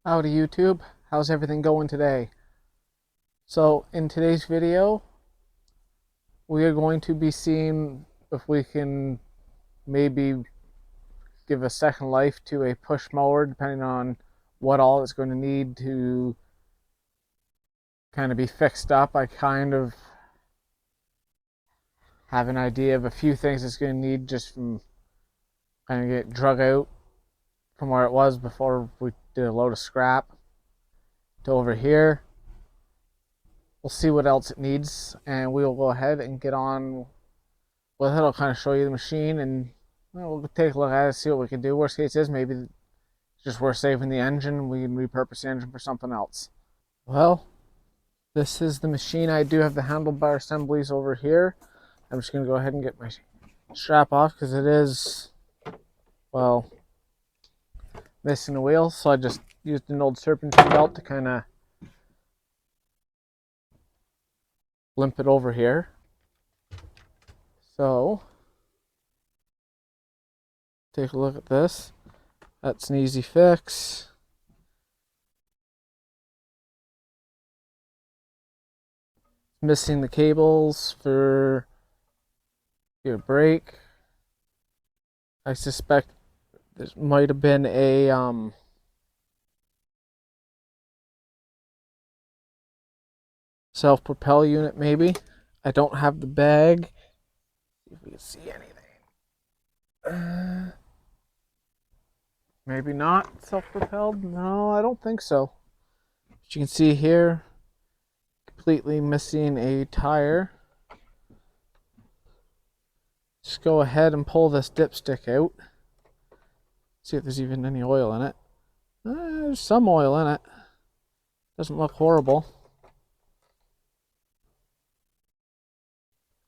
Howdy YouTube, how's everything going today? So in today's video, we are going to be seeing if we can maybe give a second life to a push mower, depending on what all it's going to need to kind of be fixed up. I kind of have an idea of a few things it's going to need just from kind of get drug out from where it was before we did a load of scrap to over here. We'll see what else it needs, and we'll go ahead and get on with it. I'll kind of show you the machine, and we'll take a look at it, see what we can do. Worst case is maybe it's just worth saving the engine. We can repurpose the engine for something else. Well, this is the machine. I do have the handlebar assemblies over here. I'm just going to go ahead and get my strap off because it is, well, missing a wheel. So I just used an old serpentine belt to kind of limp it over here. So take a look at this. That's an easy fix. Missing the cables for your brake. I suspect there might have been a self-propel unit, maybe. I don't have the bag. See if we can see anything. Maybe not self-propelled. No, I don't think so. As you can see here, completely missing a tire. Just go ahead and pull this dipstick out. See if there's even any oil in it. There's some oil in it. Doesn't look horrible.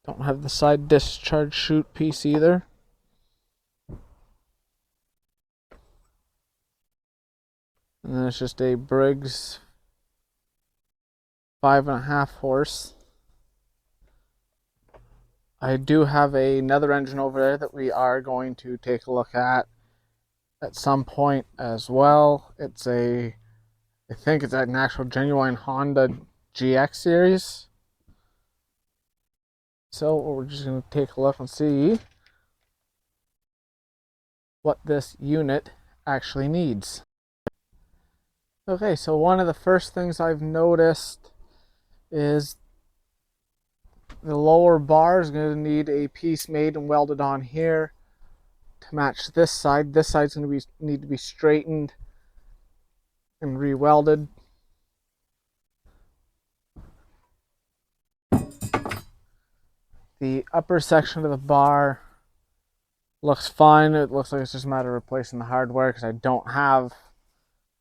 Don't have the side discharge chute piece either. And then it's just a Briggs 5.5 horse. I do have another engine over there that we are going to take a look at some point as well. It's I think it's an actual genuine Honda GX series. So we're just going to take a look and see what this unit actually needs. Okay, so one of the first things I've noticed is the lower bar is going to need a piece made and welded on here to match this side. This side's going to need to be straightened and re-welded. The upper section of the bar looks fine. It looks like it's just a matter of replacing the hardware because I don't have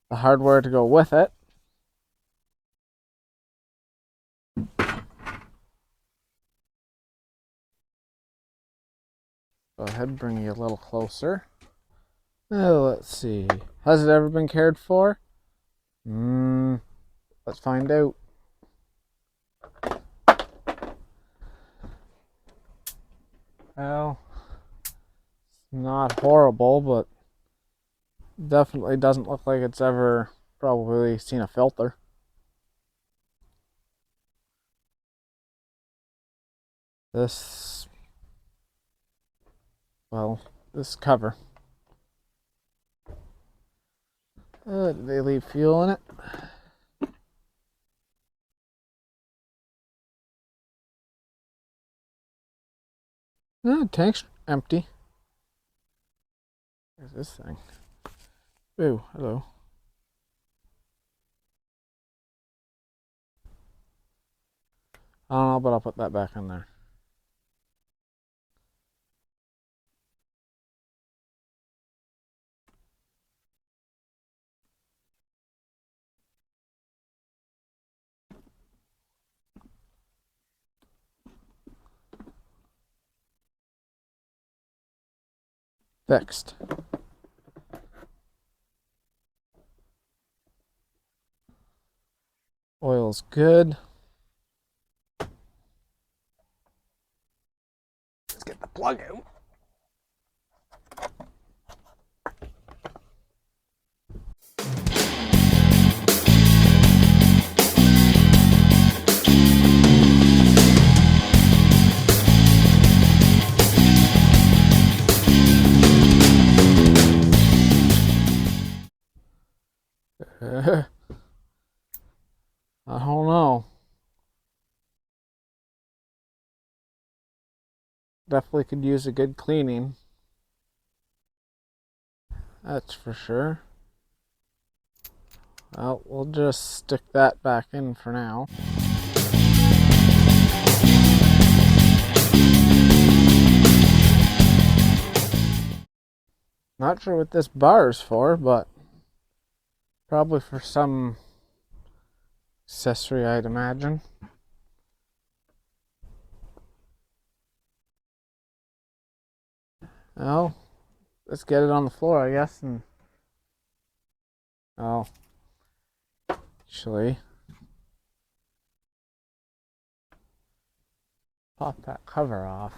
the hardware to go with it. Go ahead and bring you a little closer. Let's see. Has it ever been cared for? Let's find out. Well, it's not horrible, but definitely doesn't look like it's ever probably seen a filter. This cover. Did they leave fuel in it? Tank's empty. Where's this thing? Ooh, hello. I don't know, but I'll put that back in there. Fixed. Oil's good. Let's get the plug out. definitely could use a good cleaning. That's for sure. Well, we'll just stick that back in for now. Not sure what this bar is for, but probably for some accessory, I'd imagine. Well, let's get it on the floor, I guess, and oh, actually, pop that cover off.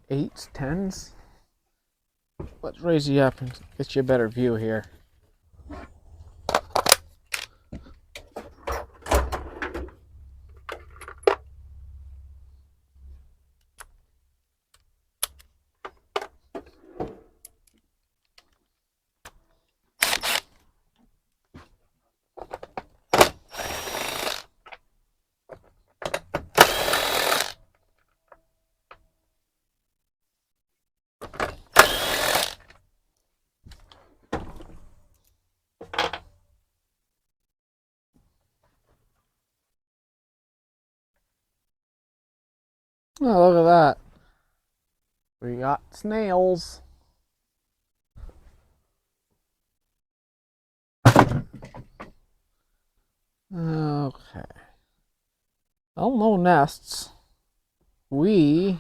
Eights, tens. Let's raise you up and get you a better view here. Oh, look at that. We got snails. Okay. Oh, no nests. We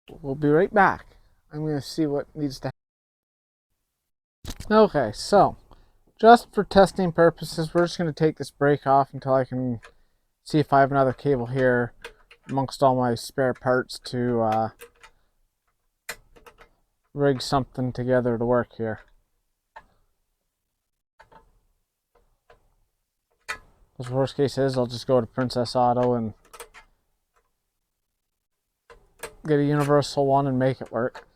will be right back. I'm going to see what needs to happen. Okay, so just for testing purposes, we're just going to take this brake off until I can see if I have another cable here amongst all my spare parts to rig something together to work here. Because worst case is I'll just go to Princess Auto and get a universal one and make it work.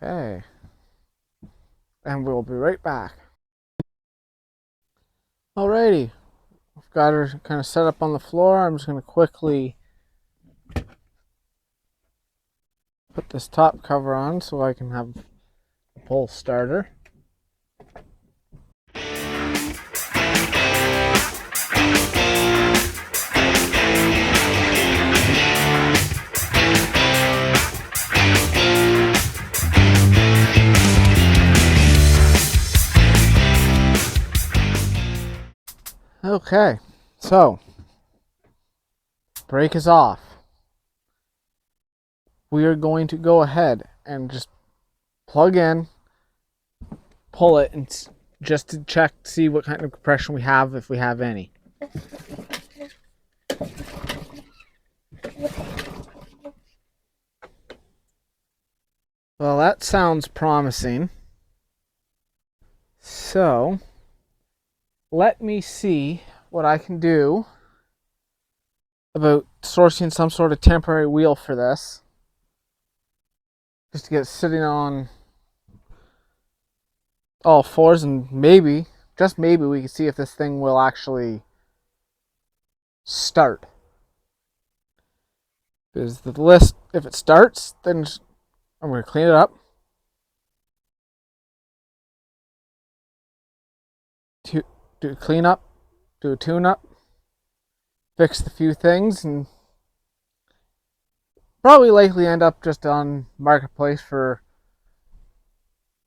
Okay. And we'll be right back. Alrighty. I've got her kind of set up on the floor. I'm just going to quickly put this top cover on so I can have a pull starter. Okay, so brake is off. We are going to go ahead and just plug in, pull it, and just to check, see what kind of compression we have, if we have any. Well, that sounds promising. So let me see what I can do about sourcing some sort of temporary wheel for this, just to get it sitting on all fours, and maybe, just maybe, we can see if this thing will actually start. Because the list, if it starts, then I'm going to clean it up. Do a clean up, do a tune up, fix the few things, and probably likely end up just on Marketplace for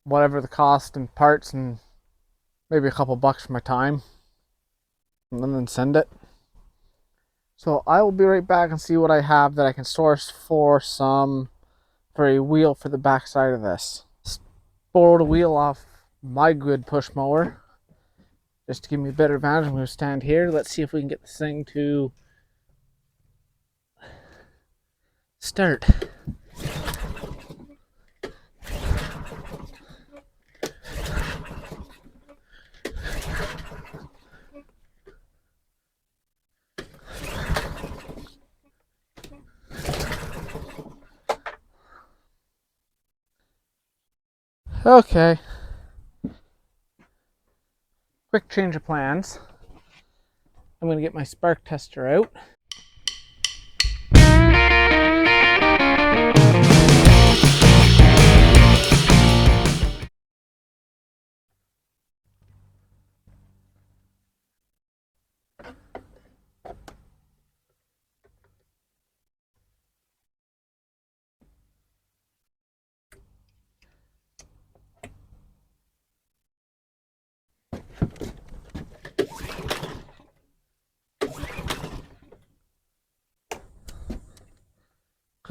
whatever the cost and parts, and maybe a couple bucks for my time, and then send it. So I will be right back and see what I have that I can source for a wheel for the backside of this. Borrowed a wheel off my good push mower just to give me a better advantage. I'm going to stand here. Let's see if we can get this thing to start. Okay. Quick change of plans. I'm going to get my spark tester out.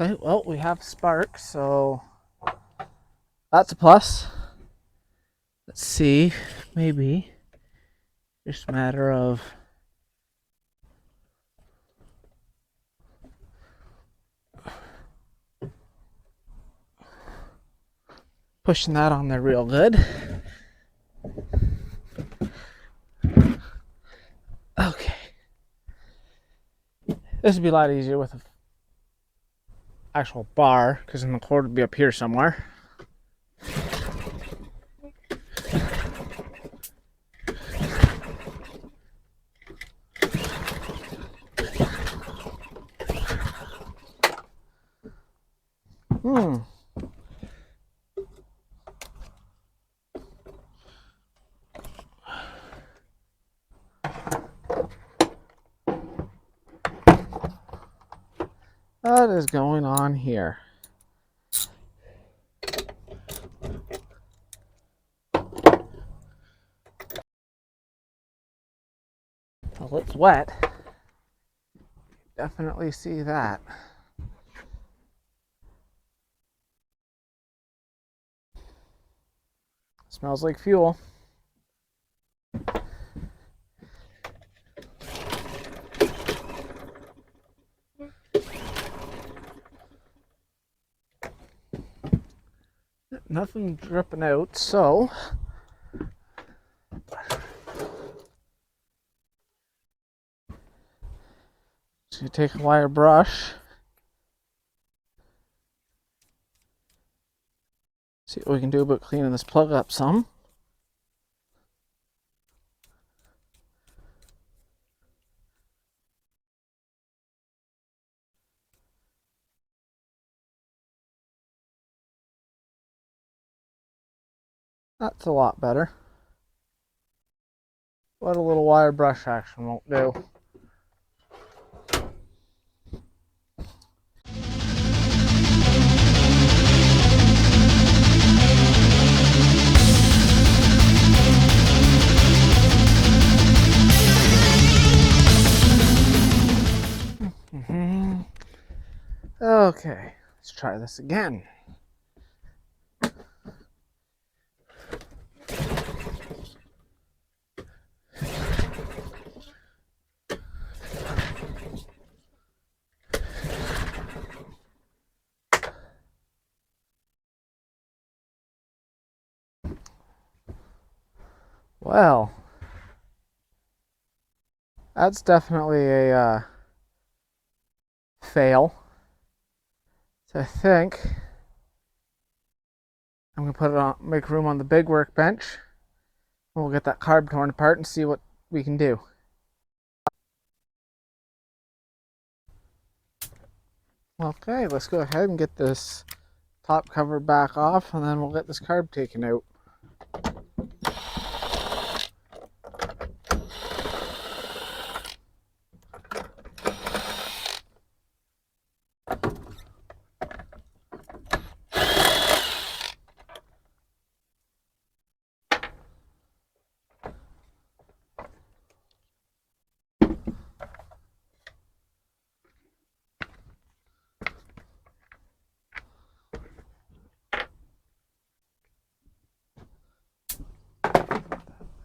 Okay, well, we have spark, so that's a plus. Let's see, maybe just a matter of pushing that on there real good. Okay. This would be a lot easier with an actual bar, because then the cord would be up here somewhere. What is going on here? Well, it's wet. Definitely see that. Smells like fuel. Nothing dripping out, so you take a wire brush, see what we can do about cleaning this plug up some. That's a lot better. What a little wire brush action won't do. Okay, let's try this again. Well, that's definitely a fail. So I think I'm gonna put it on, make room on the big workbench. We'll get that carb torn apart and see what we can do. Okay, let's go ahead and get this top cover back off, and then we'll get this carb taken out.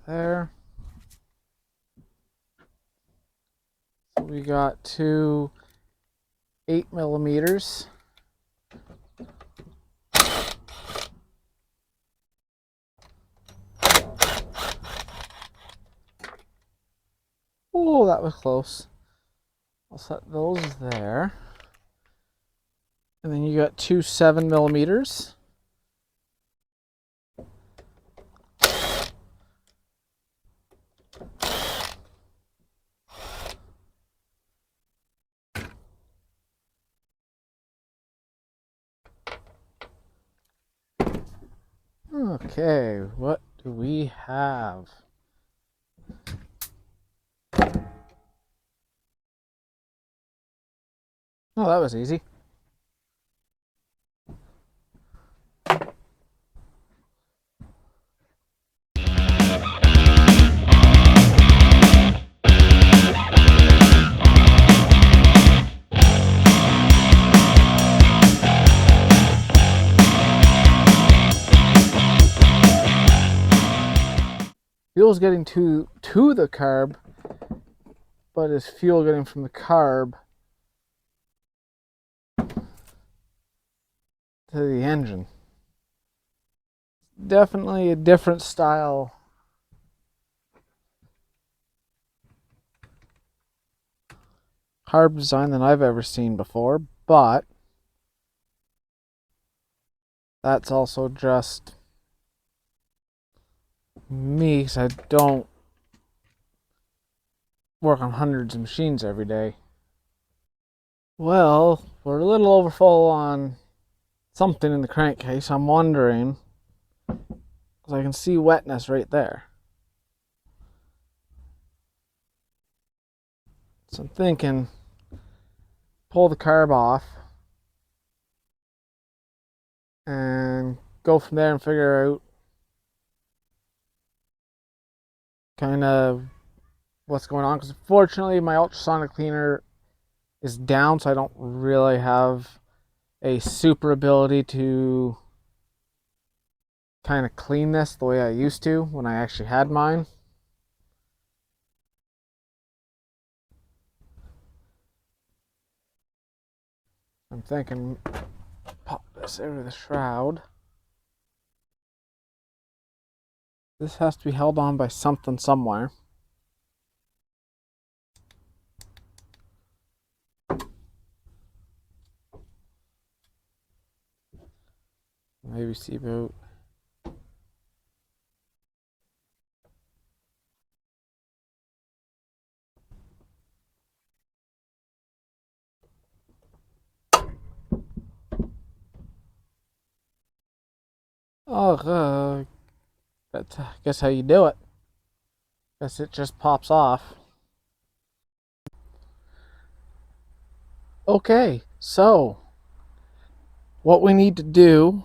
There. So we got two 8mm. Oh, that was close. I'll set those there. And then you got two 7mm. Okay, what do we have? Oh, that was easy. Fuel's getting to the carb, but is fuel getting from the carb to the engine? Definitely a different style carb design than I've ever seen before, but that's also just me, because I don't work on hundreds of machines every day. Well, we're a little overfull on something in the crankcase. I'm wondering, because I can see wetness right there. So I'm thinking, pull the carb off and go from there and figure out kind of what's going on. Because fortunately, my ultrasonic cleaner is down, so I don't really have a super ability to kind of clean this the way I used to when I actually had mine. I'm thinking, pop this out of the shroud. This has to be held on by something somewhere. Maybe see about. Oh, that's, I guess, how you do it. Guess it just pops off. Okay, so what we need to do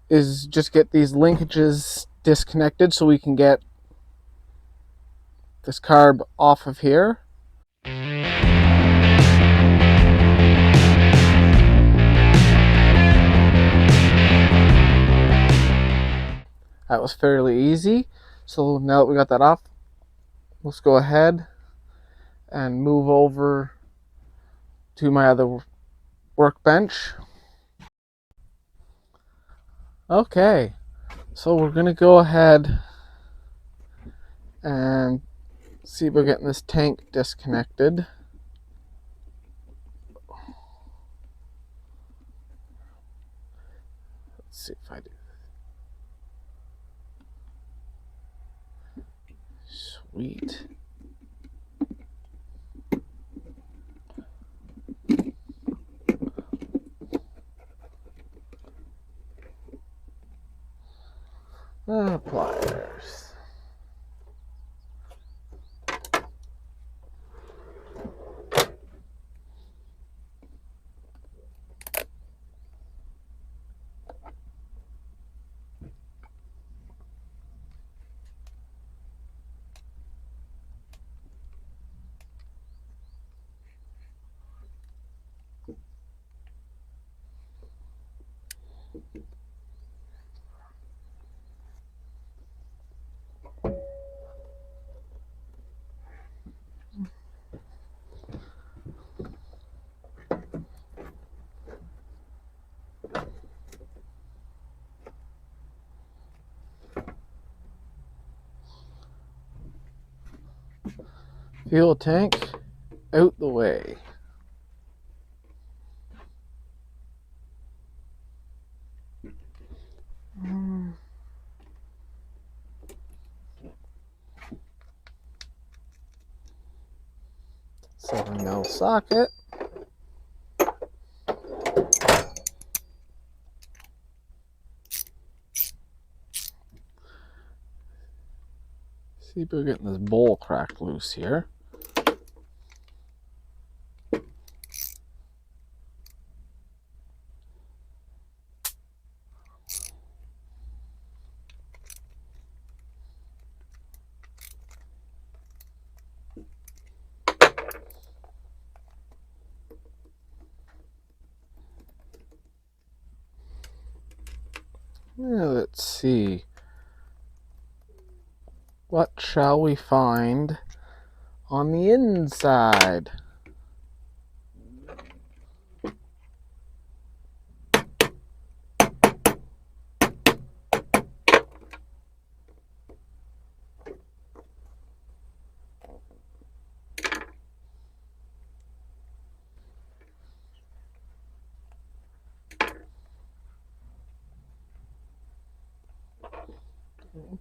is just get these linkages disconnected so we can get this carb off of here. That was fairly easy. So now that we got that off, let's go ahead and move over to my other workbench. Okay, so we're gonna go ahead and see about getting this tank disconnected. Let's see if I do. Sweet. Pliers. Fuel tank out the way. Seven mil socket. See if we're getting this bowl cracked loose here. Yeah, let's see. What shall we find on the inside?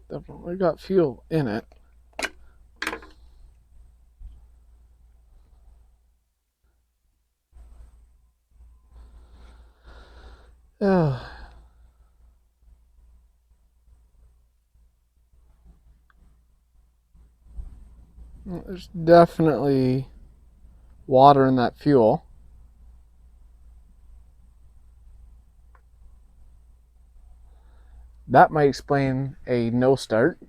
Definitely got fuel in it. There's definitely water in that fuel. That might explain a no start.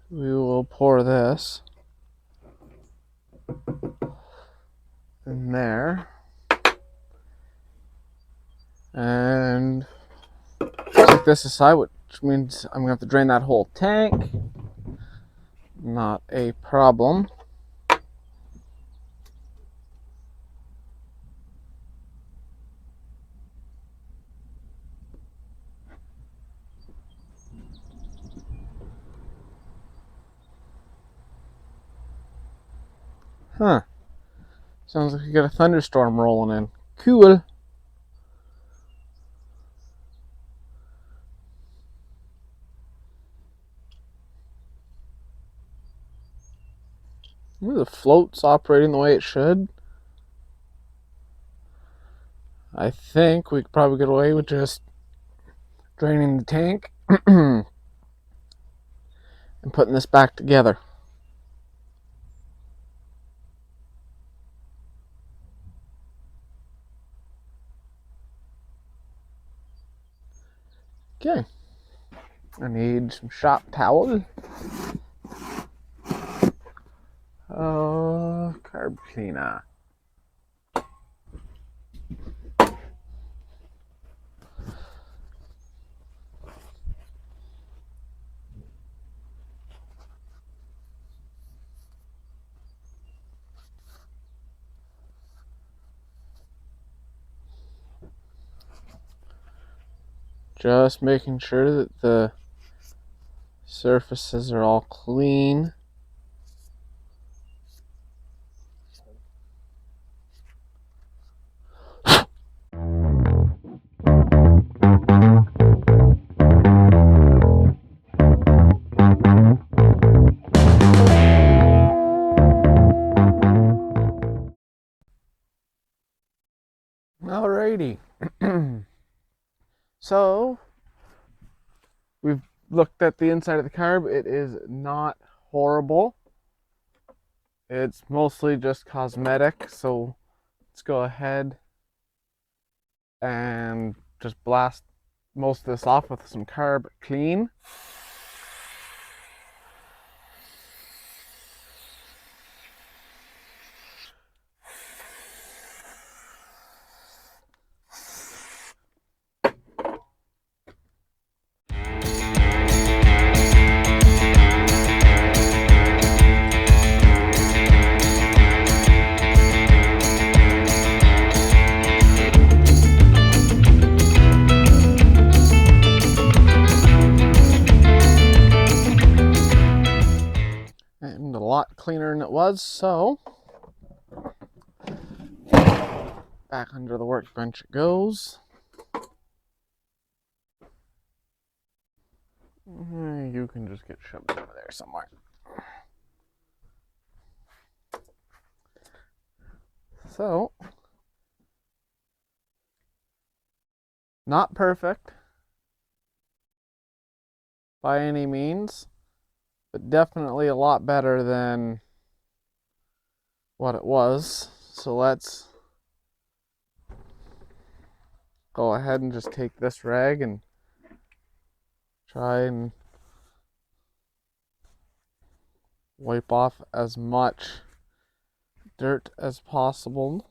We will pour this in there and take this aside, which means I'm gonna have to drain that whole tank. Not a problem. Huh. Sounds like we got a thunderstorm rolling in. Cool. The float's operating the way it should. I think we could probably get away with just draining the tank and putting this back together. Okay. I need some shop towel. Carb cleaner. Just making sure that the surfaces are all clean. Alrighty. So we've looked at the inside of the carb. It is not horrible. It's mostly just cosmetic. So let's go ahead and just blast most of this off with some carb clean. And a lot cleaner than it was, so back under the workbench it goes. You can just get shoved over there somewhere. So, not perfect by any means, but definitely a lot better than what it was. So let's go ahead and just take this rag and try and wipe off as much dirt as possible.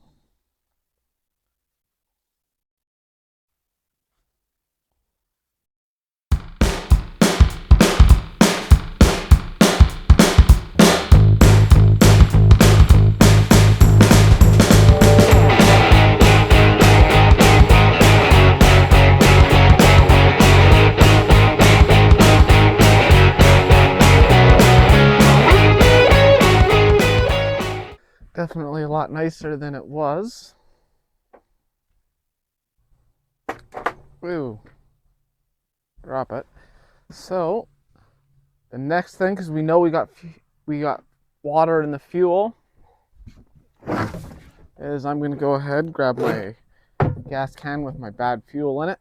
Definitely a lot nicer than it was. Ooh, drop it. So the next thing, because we know we got water in the fuel, is I'm going to go ahead and grab my gas can with my bad fuel in it.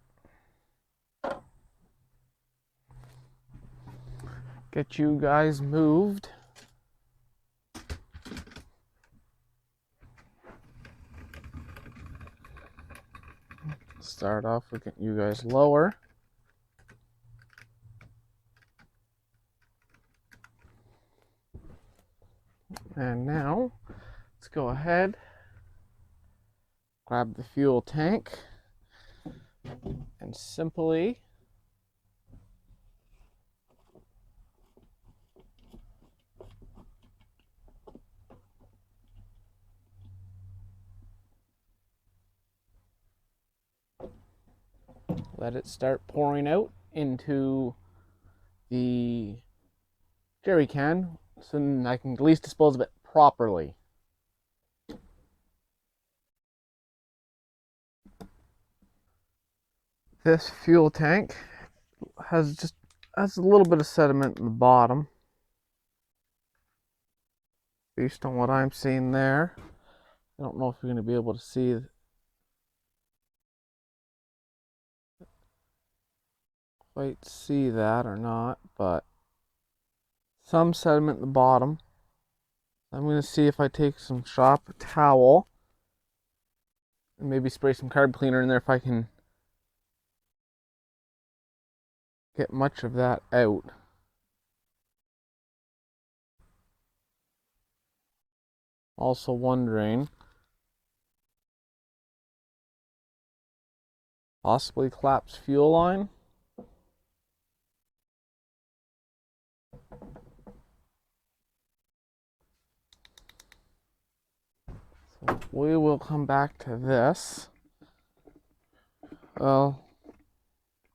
Get you guys moved. Start off with getting you guys lower. And now, let's go ahead, grab the fuel tank, and simply let it start pouring out into the jerry can so then I can at least dispose of it properly. This fuel tank has a little bit of sediment in the bottom based on what I'm seeing there. I don't know if you're going to be able to see quite see that or not, but some sediment in the bottom. I'm going to see if I take some shop towel and maybe spray some carb cleaner in there if I can get much of that out. Also wondering, possibly collapsed fuel line. So we will come back to this. Well,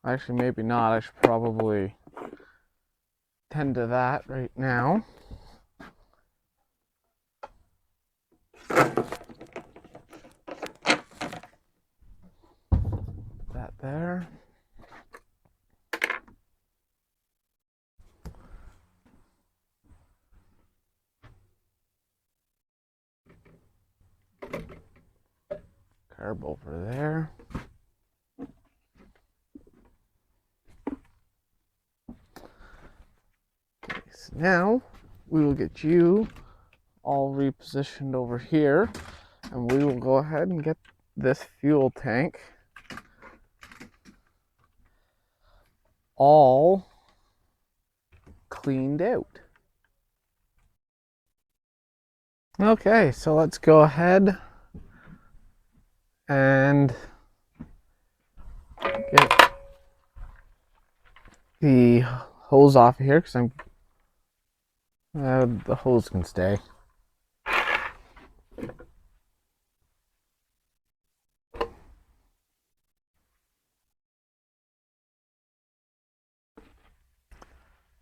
Actually, maybe not. I should probably tend to that right now. That there. Carb over there. Okay, so now we will get you all repositioned over here, and we will go ahead and get this fuel tank all cleaned out. Okay, so let's go ahead and get the hose off of here, because the hose can stay.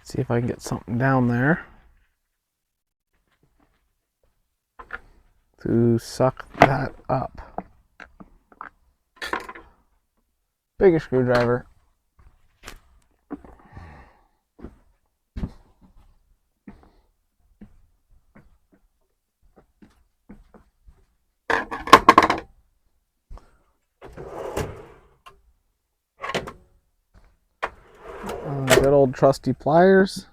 See if I can get something down there to suck that up. Bigger screwdriver. Good old trusty pliers.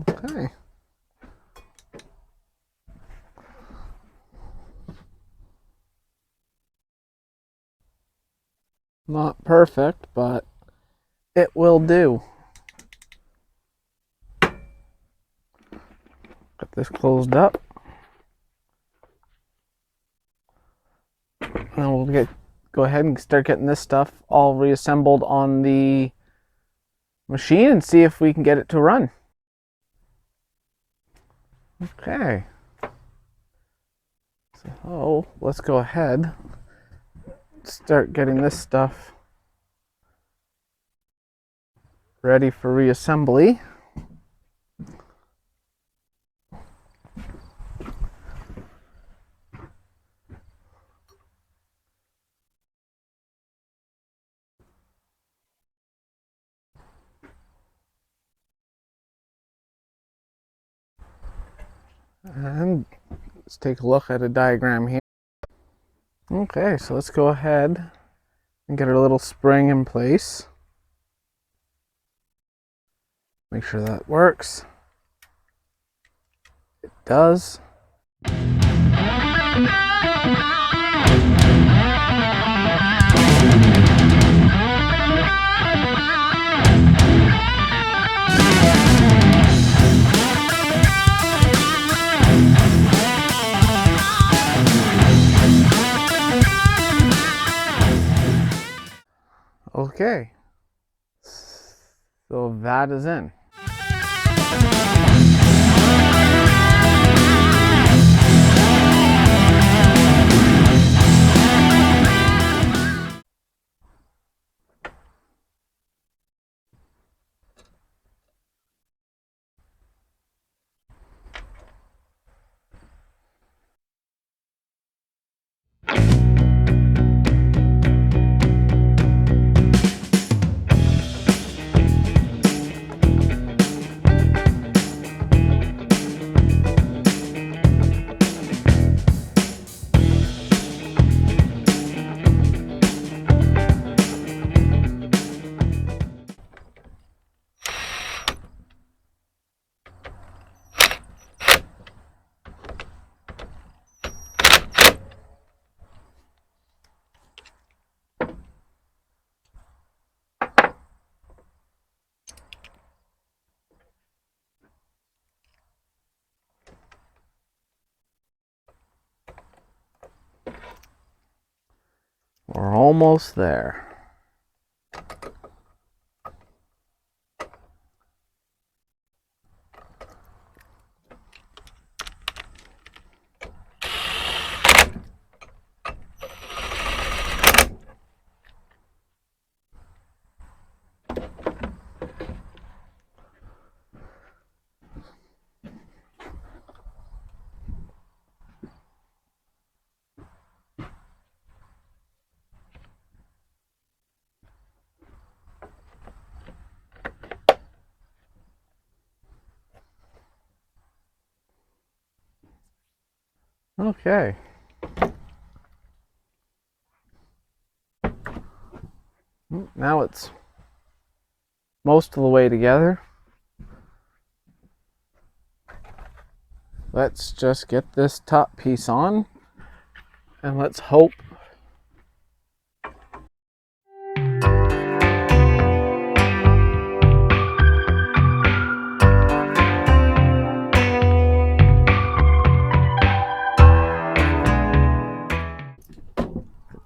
Okay. Not perfect, but it will do. Get this closed up. And then we'll go ahead and start getting this stuff all reassembled on the machine and see if we can get it to run. Okay. So let's go ahead, start getting this stuff ready for reassembly. And let's take a look at a diagram here. Okay, so let's go ahead and get our little spring in place. Make sure that works. It does. Okay, so that is in. We're almost there. Okay. Now it's most of the way together. Let's just get this top piece on, and let's hope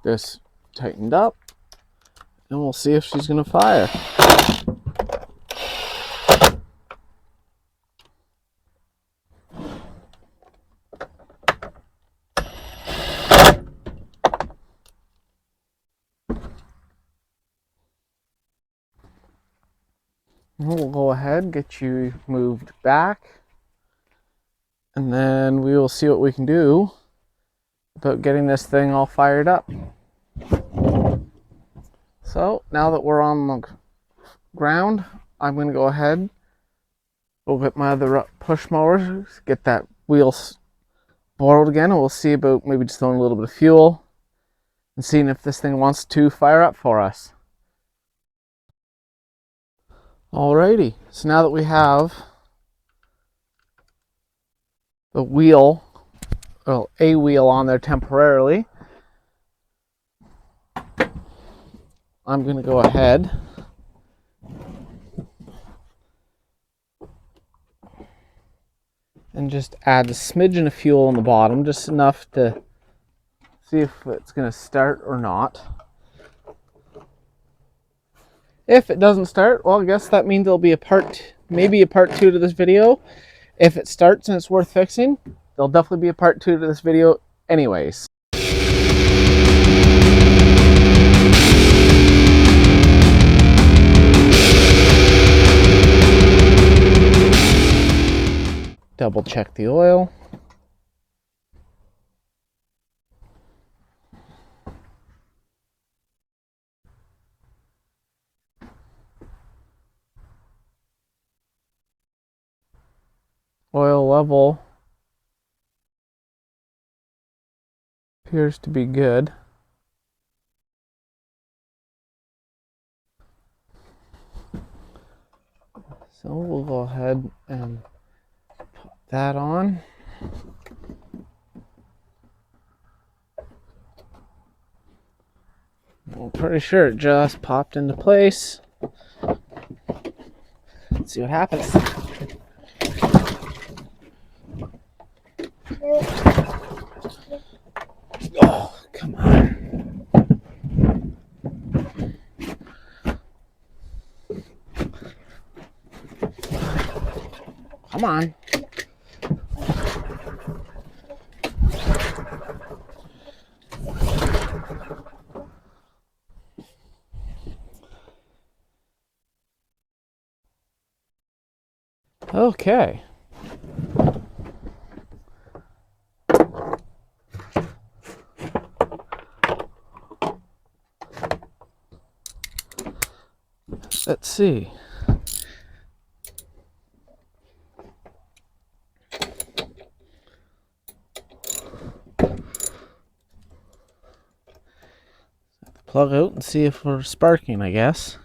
this tightened up, and we'll see if she's gonna fire. We'll go ahead, get you moved back, and then we will see what we can do about getting this thing all fired up. So now that we're on the ground, I'm going to go ahead, we'll get my other push mowers, get that wheel boiled again, and we'll see about maybe just throwing a little bit of fuel and seeing if this thing wants to fire up for us. Alrighty, so now that we have the wheel, well, a wheel on there temporarily, I'm going to go ahead and just add a smidgen of fuel on the bottom, just enough to see if it's going to start or not. If it doesn't start, well, I guess that means there'll be maybe a part 2 to this video. If it starts and it's worth fixing, there'll definitely be a part 2 to this video anyways. Double check the oil. Oil level appears to be good. So we'll go ahead and put that on. I'm pretty sure it just popped into place. Let's see what happens. Oh, come on. Come on. Okay. Let's see. Plug out and see if we're sparking, I guess.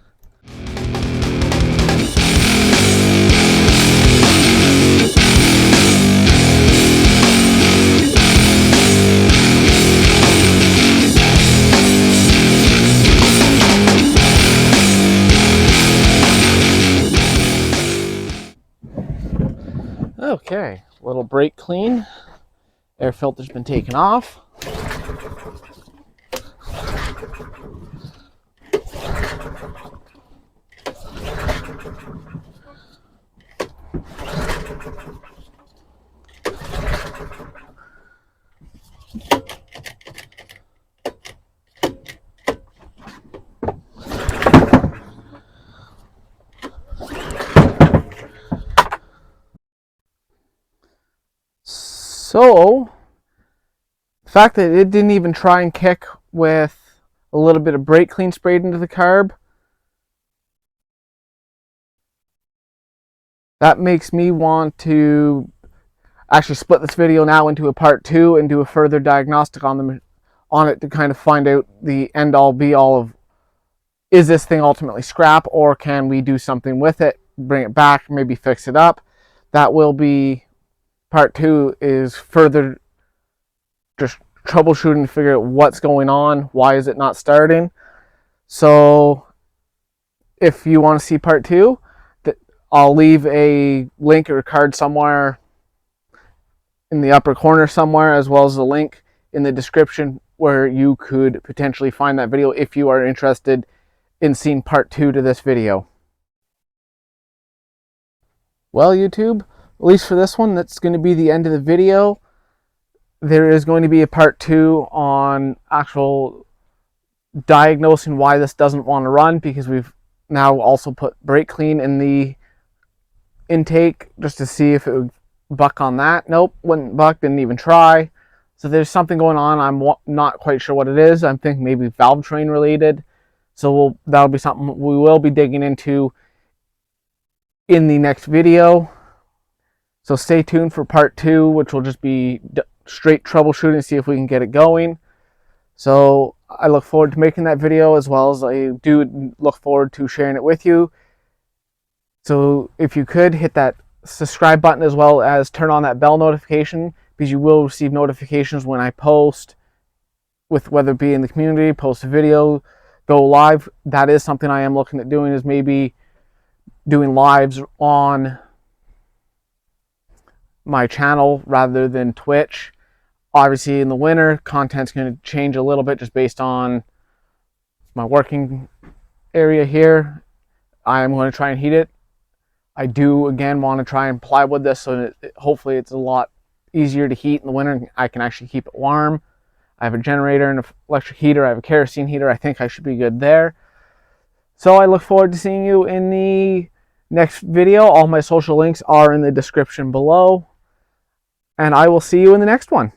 Okay, little brake clean. Air filter's been taken off. So, the fact that it didn't even try and kick with a little bit of brake clean sprayed into the carb, that makes me want to, actually split this video now into a part 2 and do a further diagnostic on it to kind of find out the end all be all of, is this thing ultimately scrap, or can we do something with it, bring it back, maybe fix it up. That will be part 2, is further just troubleshooting to figure out what's going on, why is it not starting. So if you want to see part 2, I'll leave a link or a card somewhere in the upper corner somewhere, as well as a link in the description where you could potentially find that video if you are interested in seeing part 2 to this video. Well, YouTube, at least for this one, that's going to be the end of the video. There is going to be a part 2 on actual diagnosing why this doesn't want to run, because we've now also put brake clean in the intake just to see if it would buck on that. Nope, wouldn't buck, didn't even try. So there's something going on. I'm not quite sure what it is. I'm thinking maybe valve train related. So that'll be something we will be digging into in the next video. So stay tuned for part 2, which will just be straight troubleshooting, see if we can get it going. So I look forward to making that video, as well as I do look forward to sharing it with you. So if you could hit that subscribe button, as well as turn on that bell notification, because you will receive notifications when I post, with whether it be in the community, post a video, go live. That is something I am looking at doing, is maybe doing lives on my channel rather than Twitch. Obviously in the winter, content's going to change a little bit just based on my working area here. I'm going to try and heat it. I do again want to try and plywood this so that hopefully it's a lot easier to heat in the winter and I can actually keep it warm. I have a generator and an electric heater. I have a kerosene heater. I think I should be good there. So I look forward to seeing you in the next video. All my social links are in the description below. And I will see you in the next one.